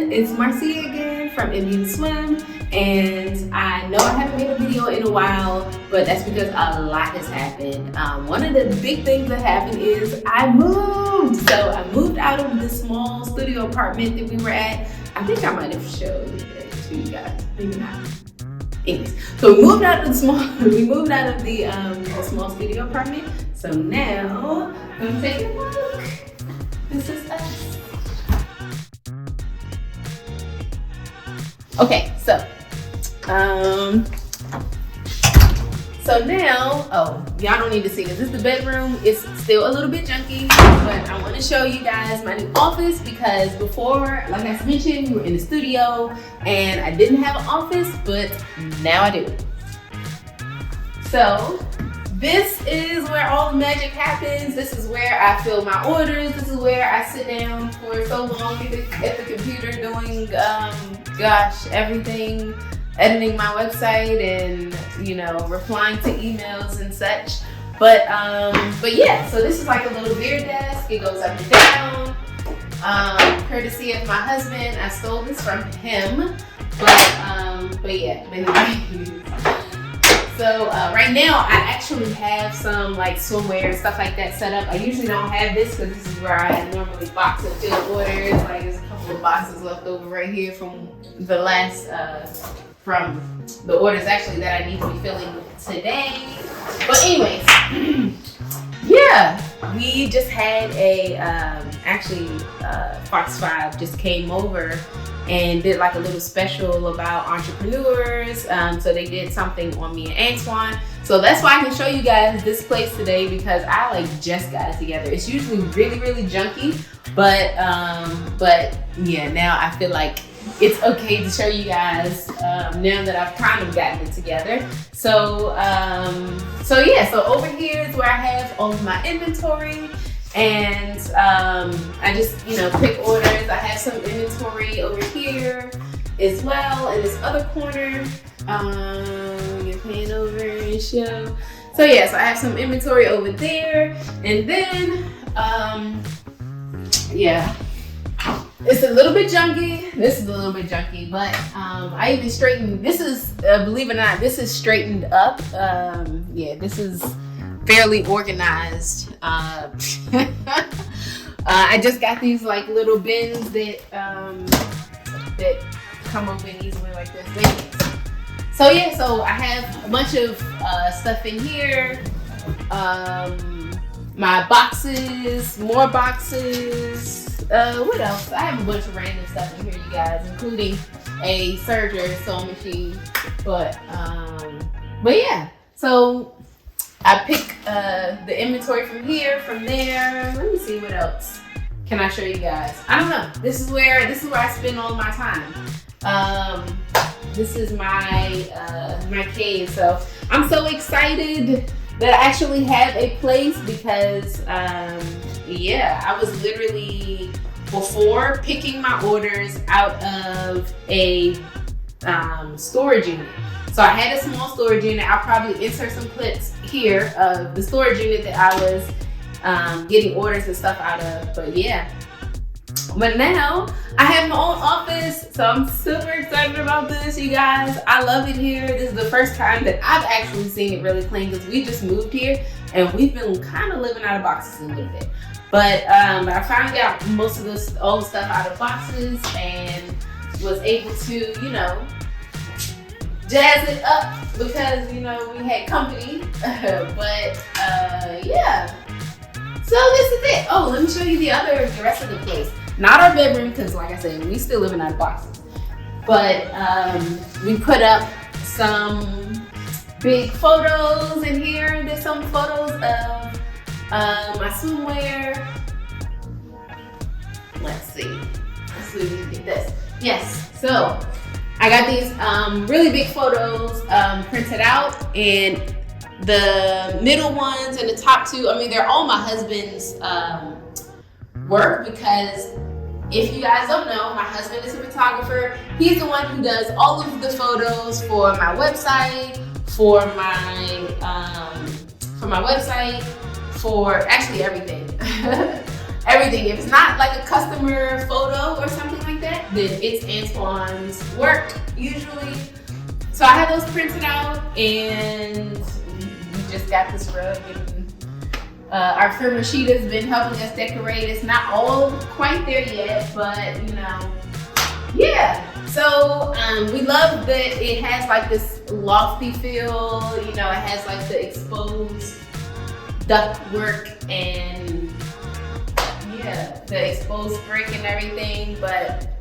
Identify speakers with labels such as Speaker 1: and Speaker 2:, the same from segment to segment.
Speaker 1: everyone, it's Marcia again from Indian Swim, and I know I haven't made a video in a while, but that's because a lot has happened. One of the big things that happened is I moved. So I moved out of the small studio apartment that we were at. I think I might have showed it to you guys, maybe not. Anyways, so we moved out of the small small studio apartment. So now I'm gonna take a look. This is us. Okay, so now, y'all don't need to see this. This is the bedroom. It's still a little bit junky, but I want to show you guys my new office because before, like I mentioned, we were in the studio and I didn't have an office, but now I do. So this is where all the magic happens. This is where I fill my orders. This is where I sit down for so long at the computer doing, everything, editing my website and, replying to emails and such. But yeah, so this is like a little beer desk. It goes up and down. Courtesy of my husband. I stole this from him. But yeah, anyway. So right now I actually have some like swimwear and stuff like that set up. I usually don't have this because this is where I normally box and fill orders. Like there's a couple of boxes left over right here from the last, from the orders actually that I need to be filling today. But anyways, yeah, we just had a, Fox5 just came over and did like a little special about entrepreneurs. So they did something on me and Antoine. So that's why I can show you guys this place today because I just got it together. It's usually really, really junky, but yeah, now I feel like it's okay to show you guys now that I've kind of gotten it together. So yeah, so over here is where I have all of my inventory. And I just, pick orders. I have some inventory over here as well in this other corner. Your pan over and show. So yeah, so I have some inventory over there. And then, yeah, it's a little bit junky. This is a little bit junky, but I even straightened. This is, believe it or not, this is straightened up. Yeah, this is fairly organized. I just got these like little bins that come open easily like this. So yeah, so I have a bunch of stuff in here. My boxes, more boxes. What else? I have a bunch of random stuff in here, you guys, including a serger sewing machine. But yeah, so I pick the inventory from here, from there. Let me see what else can I show you guys. I don't know. This is where I spend all my time. This is my my cave. So I'm so excited that I actually have a place because yeah, I was literally before picking my orders out of a storage unit. So I had a small storage unit. I'll probably insert some clips here of the storage unit that I was getting orders and stuff out of, but yeah. But now I have my own office, so I'm super excited about this, you guys. I love it here. This is the first time that I've actually seen it really clean because we just moved here and we've been kind of living out of boxes a little bit. But I finally got most of this old stuff out of boxes and was able to, jazz it up because we had company. But yeah, so this is it. Oh, let me show you the rest of the place. Not our bedroom because like I said, we still living out of boxes. But we put up some big photos in here. There's some photos of my swimwear. Let's see if we can get this. Yes, so I got these really big photos printed out, and the middle ones and the top two, they're all my husband's work because if you guys don't know, my husband is a photographer. He's the one who does all of the photos for my website, for actually everything. Everything. If it's not like a customer photo or something like that, then it's Antoine's work usually. So I have those printed out, and we just got this rug, and our friend Rashida's been helping us decorate. It's not all quite there yet, but you know, yeah. So we love that it has like this lofty feel. You know, it has like the exposed duct work and yeah, the exposed brick and everything. But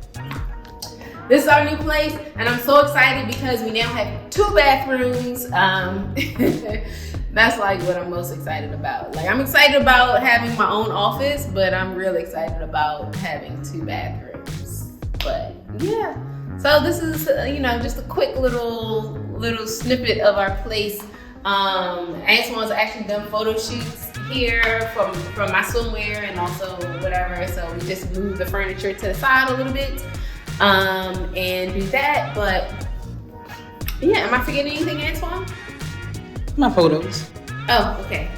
Speaker 1: this is our new place, and I'm so excited because we now have 2 bathrooms. That's like what I'm most excited about. Like, I'm excited about having my own office, but I'm really excited about having 2 bathrooms. But yeah, so this is you know, just a quick little snippet of our place. Antoine's actually done photo shoots here from my swimwear and also whatever. So we just moved the furniture to the side a little bit and do that. But yeah, am I forgetting anything, Antoine?
Speaker 2: My photos.
Speaker 1: Oh, okay.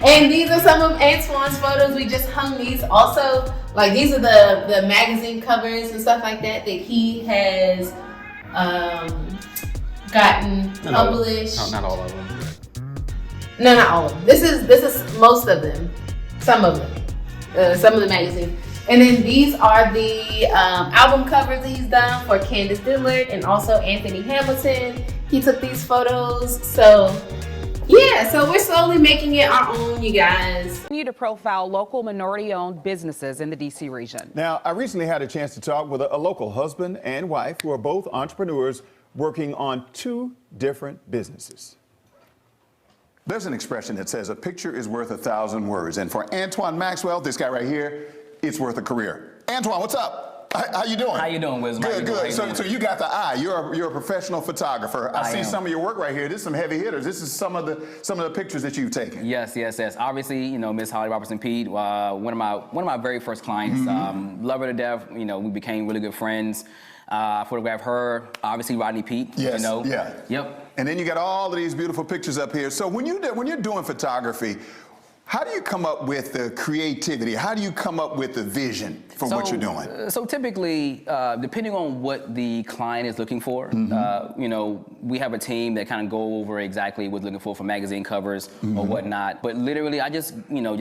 Speaker 1: And these are some of Antoine's photos. We just hung these also. Like, these are the magazine covers and stuff like that he has gotten published.
Speaker 2: Not all of them.
Speaker 1: No, not all of them. This is most of them. Some of them. Some of the magazines. And then these are the album covers that he's done for Candace Dillard and also Anthony Hamilton. He took these photos. So yeah, so we're slowly making it our own, you guys.
Speaker 3: Continue to profile local minority-owned businesses in the DC region.
Speaker 4: Now, I recently had a chance to talk with a local husband and wife who are both entrepreneurs working on 2 different businesses. There's an expression that says a picture is worth 1,000 words. And for Antoine Maxwell, this guy right here, it's worth a career. Antoine, what's up? How you doing?
Speaker 5: How you doing, Wiz?
Speaker 4: Good. So you got the eye. You're a professional photographer. I see some of your work right here. This is some heavy hitters. This is some of the pictures that you've taken.
Speaker 5: Yes. Obviously, you know, Miss Holly Robertson Pete, one of my very first clients. Love her to death. You know, we became really good friends. I photographed her. Obviously, Rodney Pete.
Speaker 4: Yes.
Speaker 5: You know.
Speaker 4: Yeah.
Speaker 5: Yep.
Speaker 4: And then you got all of these beautiful pictures up here. So when you're doing photography, how do you come up with the creativity? How do you come up with the vision for what you're doing?
Speaker 5: So typically, depending on what the client is looking for, you know, we have a team that kind of go over exactly what's looking for magazine covers or whatnot. But literally, I just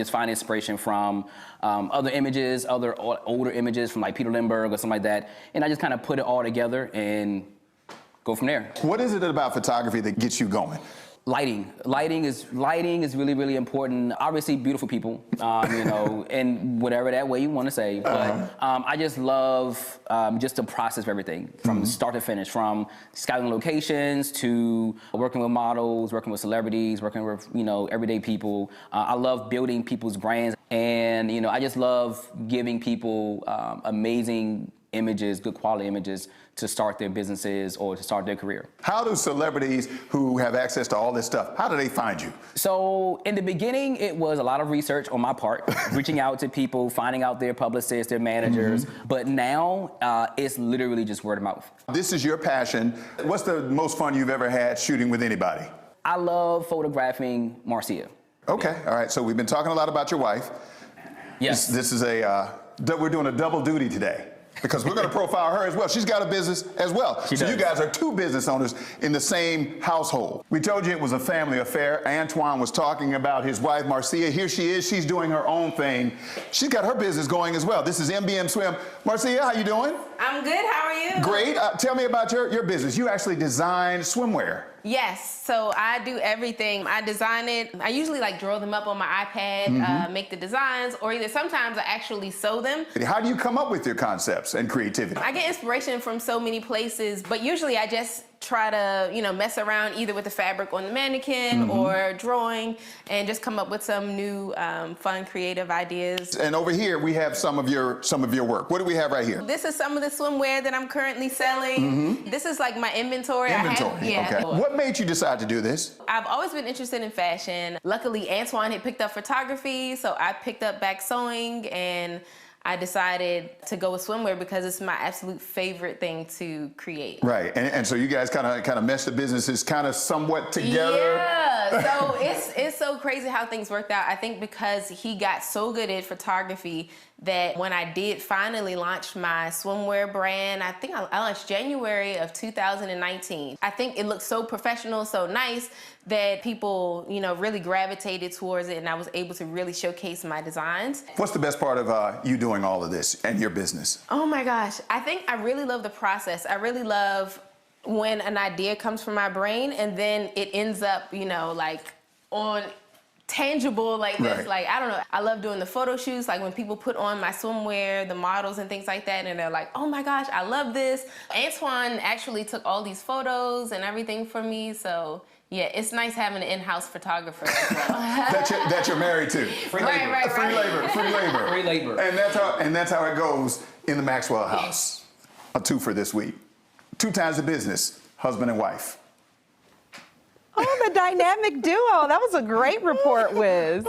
Speaker 5: find inspiration from other images, other older images from like Peter Lindbergh or something like that, and I just kind of put it all together and go from there.
Speaker 4: What is it about photography that gets you going?
Speaker 5: Lighting is really, really important. Obviously, beautiful people, you know, and whatever that way you want to say. But I just love just the process of everything, from start to finish, from scouting locations to working with models, working with celebrities, working with, you know, everyday people. I love building people's brands, and you know, I just love giving people amazing images, good quality images, to start their businesses or to start their career.
Speaker 4: How do celebrities who have access to all this stuff, how do they find you?
Speaker 5: So in the beginning, it was a lot of research on my part, reaching out to people, finding out their publicists, their managers. But now it's literally just word of mouth. This is your passion. What's the most fun you've ever had shooting with anybody? I love photographing Marcia. Okay, all right, so we've been talking a lot about your wife. Yes. This is we're doing a double duty today, because we're going to profile her as well. She's got a business as well. So you guys are 2 business owners in the same household. We told you it was a family affair. Antoine was talking about his wife, Marcia. Here she is. She's doing her own thing. She's got her business going as well. This is MBM Swim. Marcia, how you doing?
Speaker 6: I'm good. How are you?
Speaker 4: Great. Tell me about your business. You actually design swimwear.
Speaker 6: Yes, so I do everything. I design it. I usually like draw them up on my iPad, make the designs, or either sometimes I actually sew them.
Speaker 4: How do you come up with your concepts and creativity?
Speaker 6: I get inspiration from so many places, but usually I just try to, you know, mess around either with the fabric on the mannequin or drawing, and just come up with some new fun, creative ideas. And over here we have some of your work. What do we have right here? This is some of the swimwear that I'm currently selling. This is like my inventory.
Speaker 4: Okay. What made you decide to do this?
Speaker 6: I've always been interested in fashion. Luckily, Antoine had picked up photography, so I picked up back sewing, and I decided to go with swimwear because it's my absolute favorite thing to create. Right, and so you guys kind of mesh the businesses kind of somewhat together. Yeah, so it's so crazy how things worked out. I think because he got so good at photography that when I did finally launch my swimwear brand, I think I launched January of 2019. I think it looked so professional, so nice, that people, you know, really gravitated towards it, and I was able to really showcase my designs.
Speaker 4: What's the best part of you doing all of this and your business?
Speaker 6: Oh my gosh, I think I really love the process. I really love when an idea comes from my brain and then it ends up, you know, like on tangible like this.
Speaker 4: Right.
Speaker 6: Like, I don't know, I love doing the photo shoots, like when people put on my swimwear, the models and things like that, and they're like, oh my gosh, I love this. Antoine actually took all these photos and everything for me, so yeah, it's nice having an in-house photographer as well.
Speaker 4: that you're married to.
Speaker 5: Free
Speaker 6: Right,
Speaker 5: labor.
Speaker 6: right,
Speaker 4: Free
Speaker 6: right.
Speaker 4: labor, free labor.
Speaker 5: Free labor.
Speaker 4: And that's how it goes in the Maxwell house. A two for this week. 2 times the business, husband and wife.
Speaker 7: Oh, the dynamic duo. That was a great report, Wiz.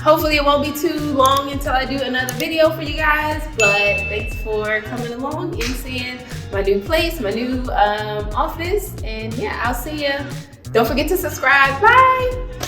Speaker 1: Hopefully it won't be too long until I do another video for you guys, but thanks for coming along and seeing my new place, my new office, and yeah, I'll see ya. Don't forget to subscribe. Bye!